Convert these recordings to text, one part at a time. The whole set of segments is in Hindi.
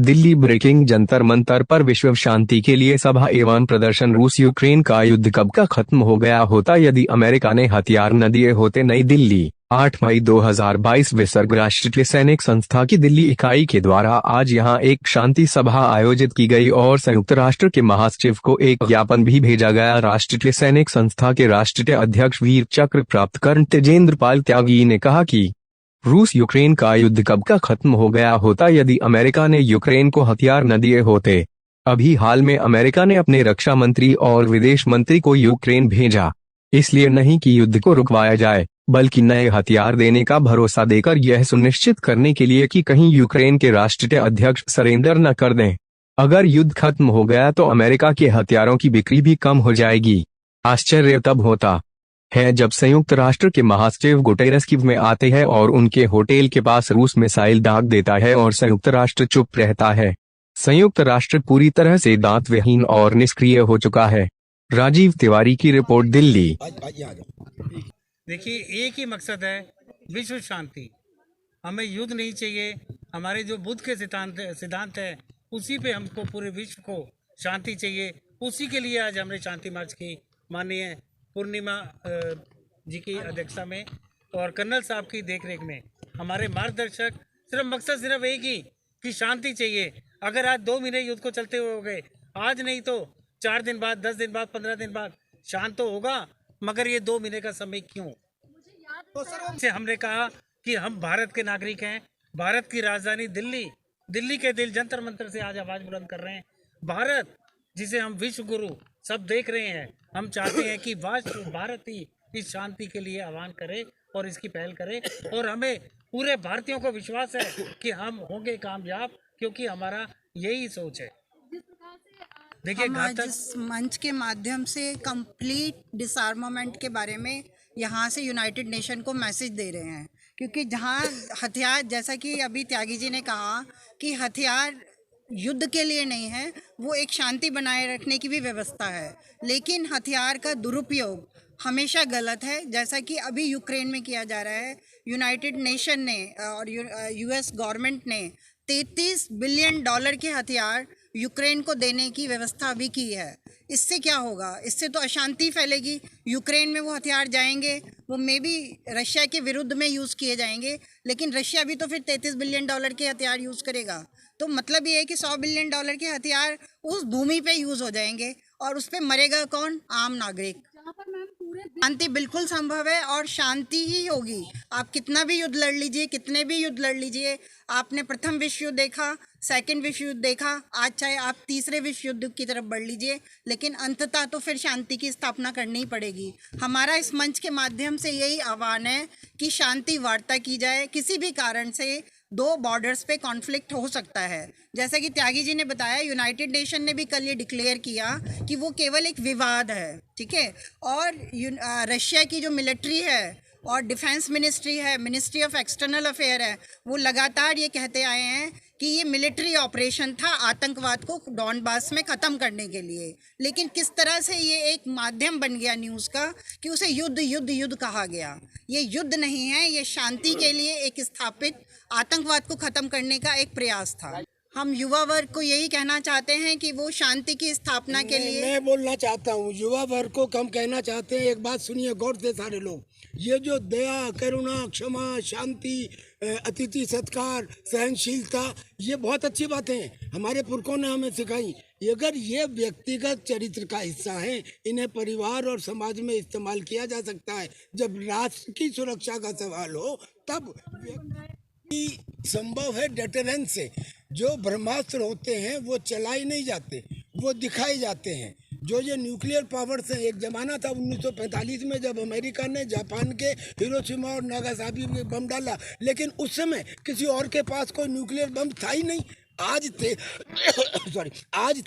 दिल्ली ब्रेकिंग जंतर मंतर पर विश्व शांति के लिए सभा एवं प्रदर्शन। रूस यूक्रेन का युद्ध कब का खत्म हो गया होता यदि अमेरिका ने हथियार न दिए होते। नई दिल्ली 8 मई 2022। विसर्ग राष्ट्रीय सैनिक संस्था की दिल्ली इकाई के द्वारा आज यहां एक शांति सभा आयोजित की गई और संयुक्त राष्ट्र के महासचिव को एक ज्ञापन भी भेजा गया। राष्ट्रीय सैनिक संस्था के राष्ट्रीय अध्यक्ष वीर चक्र प्राप्त कर्ण तेजेंद्र पाल त्यागी ने कहा कि रूस यूक्रेन का युद्ध कब का खत्म हो गया होता यदि अमेरिका ने यूक्रेन को हथियार न दिए होते। अभी हाल में अमेरिका ने अपने रक्षा मंत्री और विदेश मंत्री को यूक्रेन भेजा, इसलिए नहीं कि युद्ध को रुकवाया जाए, बल्कि नए हथियार देने का भरोसा देकर यह सुनिश्चित करने के लिए कि कहीं यूक्रेन के राष्ट्रीय अध्यक्ष सरेंडर न कर दें। अगर युद्ध खत्म हो गया तो अमेरिका के हथियारों की बिक्री भी कम हो जाएगी। आश्चर्य तब होता है जब संयुक्त राष्ट्र के महासचिव गुटेरेस कीव में आते हैं और उनके होटल के पास रूस मिसाइल दाग देता है और संयुक्त राष्ट्र चुप रहता है। संयुक्त राष्ट्र पूरी तरह से दांतविहीन और निष्क्रिय हो चुका है। राजीव तिवारी की रिपोर्ट, दिल्ली। देखिए, एक ही मकसद है, विश्व शांति। हमें युद्ध नहीं चाहिए। हमारे जो बुद्ध के सिद्धांत है उसी पे हमको पूरे विश्व को शांति चाहिए। उसी के लिए आज हमने शांति मार्च की माननीय पूर्णिमा जी की अध्यक्षता में और कर्नल साहब की देखरेख में हमारे मार्गदर्शक मकसद सिर्फ एक ही कि शांति चाहिए। अगर आज 2 महीने युद्ध को चलते हुए हो गए, आज नहीं तो 4 दिन बाद, 10 दिन बाद, 15 दिन बाद शांत तो होगा, मगर ये 2 महीने का समय क्यों? तो सर से हमने कहा कि हम भारत के नागरिक हैं। भारत की राजधानी दिल्ली के दिल जंतर मंतर से आज आवाज बुलंद कर रहे हैं। भारत जिसे हम विश्व गुरु सब देख रहे हैं, हम चाहते हैं कि भारत ही इस शांति के लिए आह्वान करे और इसकी पहल करे। और हमें पूरे भारतीयों को विश्वास है कि हम होंगे कामयाब, क्योंकि हमारा यही सोच है। देखिए, हम आज इस मंच के माध्यम से कंप्लीट डिसआर्मामेंट के बारे में यहाँ से यूनाइटेड नेशन को मैसेज दे रहे हैं, क्योंकि जहाँ हथियार, जैसा कि अभी त्यागी जी ने कहा कि हथियार युद्ध के लिए नहीं है, वो एक शांति बनाए रखने की भी व्यवस्था है, लेकिन हथियार का दुरुपयोग हमेशा गलत है, जैसा कि अभी यूक्रेन में किया जा रहा है। यूनाइटेड नेशन ने और यूएस गवर्नमेंट ने $33 बिलियन के हथियार यूक्रेन को देने की व्यवस्था अभी की है। इससे क्या होगा? इससे तो अशांति फैलेगी। यूक्रेन में वो हथियार जाएंगे, वो मे बी रशिया के विरुद्ध में यूज़ किए जाएंगे, लेकिन रशिया भी तो फिर $33 बिलियन के हथियार यूज़ करेगा। तो मतलब ये है कि $100 बिलियन के हथियार उस भूमि पे यूज़ हो जाएंगे और उस पर मरेगा कौन? आम नागरिक। शांति बिल्कुल संभव है और शांति ही होगी। आप कितना भी युद्ध लड़ लीजिए, कितने भी युद्ध लड़ लीजिए। आपने प्रथम विश्व युद्ध देखा, सेकंड विश्व युद्ध देखा, आज चाहे आप तीसरे विश्व युद्ध की तरफ बढ़ लीजिए, लेकिन अंततः तो फिर शांति की स्थापना करनी ही पड़ेगी। हमारा इस मंच के माध्यम से यही आह्वान है कि शांति वार्ता की जाए। किसी भी कारण से 2 बॉर्डर्स पे कॉन्फ्लिक्ट हो सकता है। जैसा कि त्यागी जी ने बताया, यूनाइटेड नेशन ने भी कल ये डिक्लेयर किया कि वो केवल एक विवाद है, ठीक है। और रशिया की जो मिलिट्री है और डिफेंस मिनिस्ट्री है, मिनिस्ट्री ऑफ एक्सटर्नल अफेयर है, वो लगातार ये कहते आए हैं कि ये मिलिट्री ऑपरेशन था आतंकवाद को डॉनबास में ख़त्म करने के लिए। लेकिन किस तरह से ये एक माध्यम बन गया न्यूज़ का कि उसे युद्ध कहा गया। ये युद्ध नहीं है, ये शांति के लिए एक स्थापित आतंकवाद को ख़त्म करने का एक प्रयास था। हम युवा वर्ग को यही कहना चाहते हैं कि वो शांति की स्थापना के लिए। मैं बोलना चाहता हूँ, युवा वर्ग को कम कहना चाहते हैं। एक बात सुनिए गौर से सारे लोग, ये जो दया, करुणा, क्षमा, शांति, अतिथि सत्कार, सहनशीलता, ये बहुत अच्छी बातें हैं, हमारे पुरखों ने हमें सिखाई। अगर ये व्यक्तिगत चरित्र का हिस्सा है, इन्हें परिवार और समाज में इस्तेमाल किया जा सकता है। जब राष्ट्र की सुरक्षा का सवाल हो तब संभव है डेटरेंस से। जो ब्रह्मास्त्र होते हैं वो चलाए नहीं जाते, वो दिखाए जाते हैं। जो ये न्यूक्लियर पावर्स हैं, एक ज़माना था 1945 में जब अमेरिका ने जापान के हिरोशिमा और नागासाकी में बम डाला, लेकिन उस समय किसी और के पास कोई न्यूक्लियर बम था ही नहीं। आज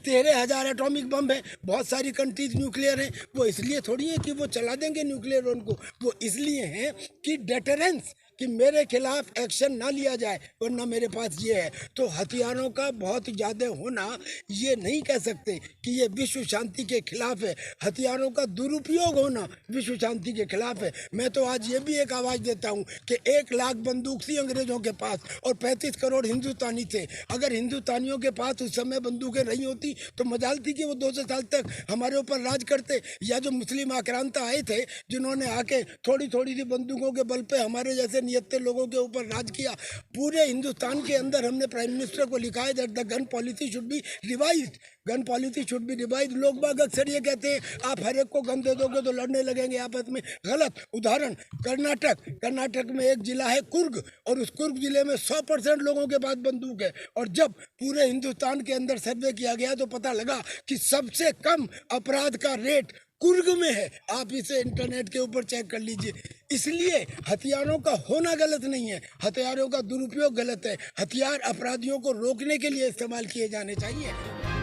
13,000 एटॉमिक बम है, बहुत सारी कंट्रीज न्यूक्लियर हैं। वो इसलिए थोड़ी है कि वो चला देंगे न्यूक्लियर उनको, वो इसलिए हैं कि डेटरेंस, कि मेरे खिलाफ एक्शन ना लिया जाए वरना मेरे पास ये है। तो हथियारों का बहुत ज़्यादा होना ये नहीं कह सकते कि ये विश्व शांति के खिलाफ है। हथियारों का दुरुपयोग होना विश्व शांति के खिलाफ है। मैं तो आज ये भी एक आवाज़ देता हूँ कि 1 लाख बंदूक थी अंग्रेज़ों के पास और 35 करोड़ हिंदुस्तानी थे। अगर हिंदुस्तानियों के पास उस समय बंदूकें नहीं होती तो मजाल थी कि वो 200 साल तक हमारे ऊपर राज करते। या जो मुस्लिम आक्रांता आए थे जिन्होंने आके थोड़ी थोड़ी सी बंदूकों के बल पे हमारे जैसे नियत्ते लोगों के ऊपर राज किया। पूरे हिंदुस्तान के अंदर हमने प्राइम मिनिस्टर को लिखा है that the gun policy should be revised, gun policy should be revise. लोग बाग अक्सर ये कहते हैं आप हर एक को गन दे दोगे तो लड़ने लगेंगे आपस में। गलत। उदाहरण कर्नाटक में एक जिला है कुर्ग और उस कुर्ग जिले में 100% लोगों के पास बंदूक है। और जब पूरे हिंदुस्तान के अंदर सर्वे किया गया तो पता लगा कि सबसे कम अपराध का रेट कुर्ग में है। आप इसे इंटरनेट के ऊपर चेक कर लीजिए। इसलिए हथियारों का होना गलत नहीं है, हथियारों का दुरुपयोग गलत है। हथियार अपराधियों को रोकने के लिए इस्तेमाल किए जाने चाहिए।